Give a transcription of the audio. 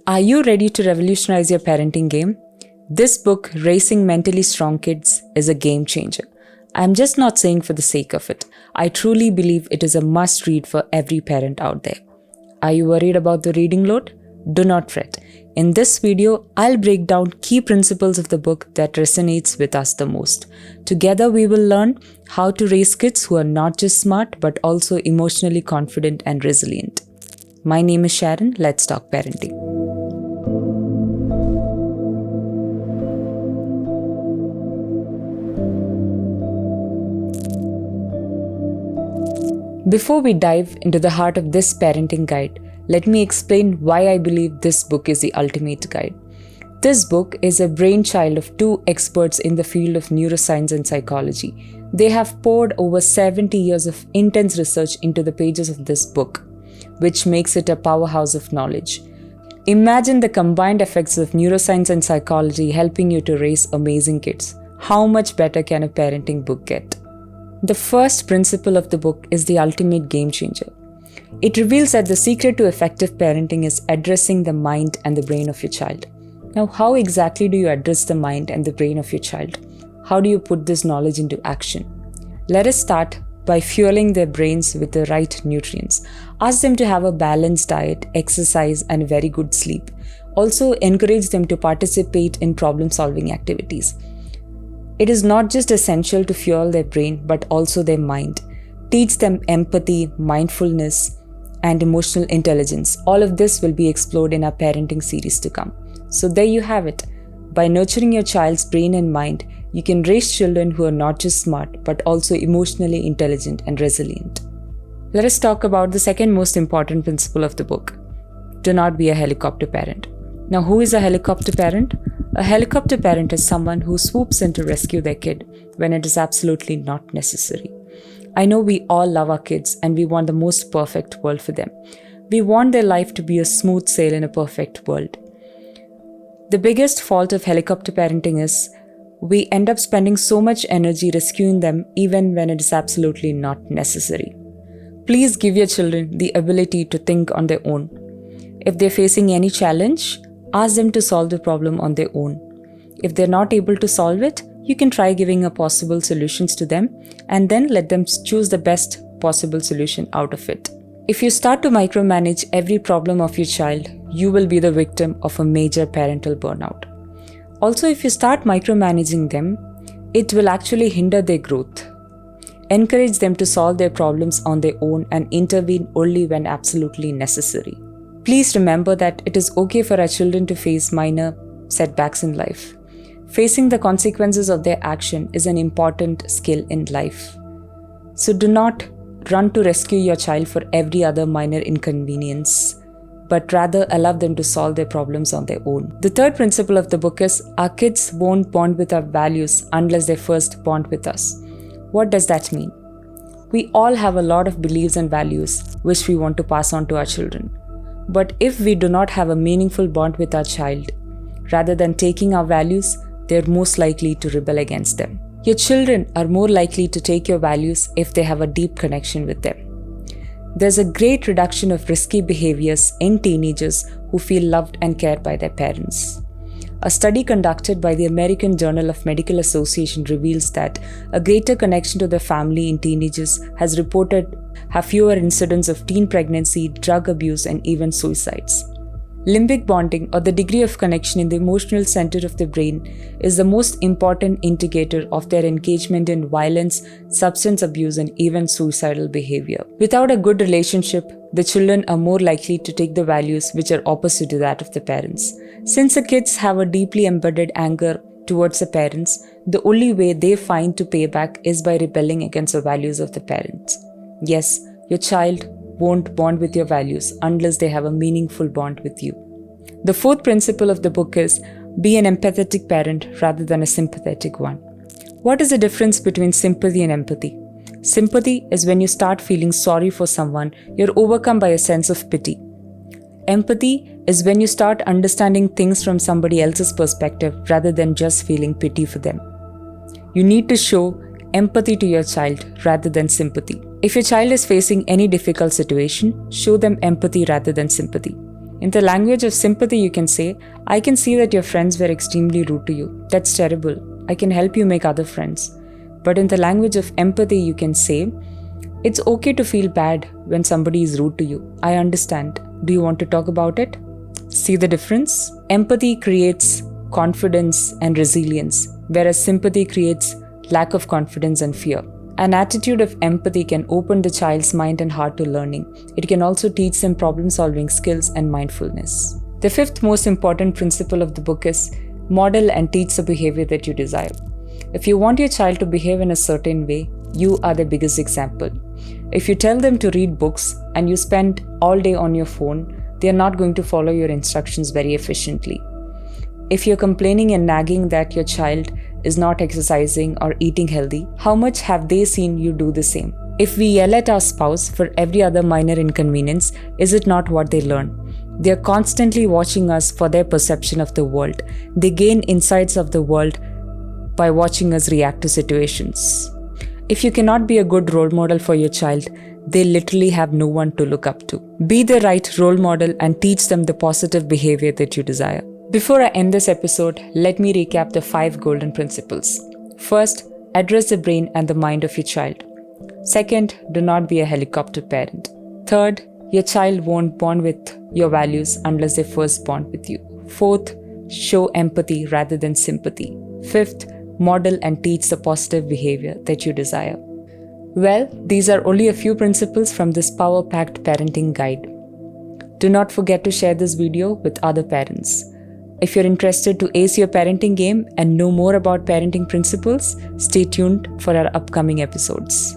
Are you ready to revolutionize your parenting game? This book, Raising Mentally Strong Kids, is a game changer. I'm just not saying for the sake of it. I truly believe it is a must read for every parent out there. Are you worried about the reading load? Do not fret. In this video, I'll break down key principles of the book that resonates with us the most. Together, we will learn how to raise kids who are not just smart but also emotionally confident and resilient. My name is Sharon. Let's talk parenting. Before we dive into the heart of this parenting guide, let me explain why I believe this book is the ultimate guide. This book is a brainchild of two experts in the field of neuroscience and psychology. They have poured over 70 years of intense research into the pages of this book, which makes it a powerhouse of knowledge. Imagine the combined effects of neuroscience and psychology helping you to raise amazing kids. How much better can a parenting book get? The first principle of the book is the ultimate game changer. It reveals that the secret to effective parenting is addressing the mind and the brain of your child. Now, how exactly do you address the mind and the brain of your child? How do you put this knowledge into action? Let us start by fueling their brains with the right nutrients. Ask them to have a balanced diet, exercise, and very good sleep. Also, encourage them to participate in problem-solving activities. It is not just essential to fuel their brain, but also their mind. Teach them empathy, mindfulness, and emotional intelligence. All of this will be explored in our parenting series to come. So there you have it. By nurturing your child's brain and mind, you can raise children who are not just smart, but also emotionally intelligent and resilient. Let us talk about the second most important principle of the book. Do not be a helicopter parent. Now, who is a helicopter parent? A helicopter parent is someone who swoops in to rescue their kid when it is absolutely not necessary. I know we all love our kids and we want the most perfect world for them. We want their life to be a smooth sail in a perfect world. The biggest fault of helicopter parenting is we end up spending so much energy rescuing them even when it is absolutely not necessary. Please give your children the ability to think on their own. If they're facing any challenge, ask them to solve the problem on their own. If they're not able to solve it, you can try giving a possible solutions to them and then let them choose the best possible solution out of it. If you start to micromanage every problem of your child, you will be the victim of a major parental burnout. Also, if you start micromanaging them, it will actually hinder their growth. Encourage them to solve their problems on their own and intervene only when absolutely necessary. Please remember that it is okay for our children to face minor setbacks in life. Facing the consequences of their action is an important skill in life. So do not run to rescue your child for every other minor inconvenience, but rather allow them to solve their problems on their own. The third principle of the book is our kids won't bond with our values unless they first bond with us. What does that mean? We all have a lot of beliefs and values which we want to pass on to our children. But if we do not have a meaningful bond with our child, rather than taking our values, they're most likely to rebel against them. Your children are more likely to take your values if they have a deep connection with them. There's a great reduction of risky behaviors in teenagers who feel loved and cared by their parents. A study conducted by the American Journal of Medical Association reveals that a greater connection to the family in teenagers has reported have fewer incidents of teen pregnancy, drug abuse, and even suicides. Limbic bonding, or the degree of connection in the emotional center of the brain, is the most important indicator of their engagement in violence, substance abuse, and even suicidal behavior. Without a good relationship, the children are more likely to take the values which are opposite to that of the parents. Since the kids have a deeply embedded anger towards the parents, the only way they find to pay back is by rebelling against the values of the parents. Yes, your child won't bond with your values unless they have a meaningful bond with you. The fourth principle of the book is be an empathetic parent rather than a sympathetic one. What is the difference between sympathy and empathy? Sympathy is when you start feeling sorry for someone, you're overcome by a sense of pity. Empathy is when you start understanding things from somebody else's perspective rather than just feeling pity for them. You need to show empathy to your child rather than sympathy. If your child is facing any difficult situation, show them empathy rather than sympathy. In the language of sympathy, you can say, I can see that your friends were extremely rude to you. That's terrible. I can help you make other friends. But in the language of empathy, you can say, it's okay to feel bad when somebody is rude to you. I understand. Do you want to talk about it? See the difference? Empathy creates confidence and resilience, whereas sympathy creates lack of confidence and fear. An attitude of empathy can open the child's mind and heart to learning. It can also teach them problem-solving skills and mindfulness. The fifth most important principle of the book is model and teach the behavior that you desire. If you want your child to behave in a certain way, you are the biggest example. If you tell them to read books and you spend all day on your phone, they are not going to follow your instructions very efficiently. If you're complaining and nagging that your child is not exercising or eating healthy, how much have they seen you do the same? If we yell at our spouse for every other minor inconvenience, is it not what they learn? They are constantly watching us for their perception of the world. They gain insights of the world by watching us react to situations. If you cannot be a good role model for your child, they literally have no one to look up to. Be the right role model and teach them the positive behavior that you desire. Before I end this episode, let me recap the 5 golden principles. First, address the brain and the mind of your child. Second, do not be a helicopter parent. Third, your child won't bond with your values unless they first bond with you. Fourth, show empathy rather than sympathy. Fifth, model and teach the positive behavior that you desire. Well, these are only a few principles from this power-packed parenting guide. Do not forget to share this video with other parents. If you're interested to ace your parenting game and know more about parenting principles, stay tuned for our upcoming episodes.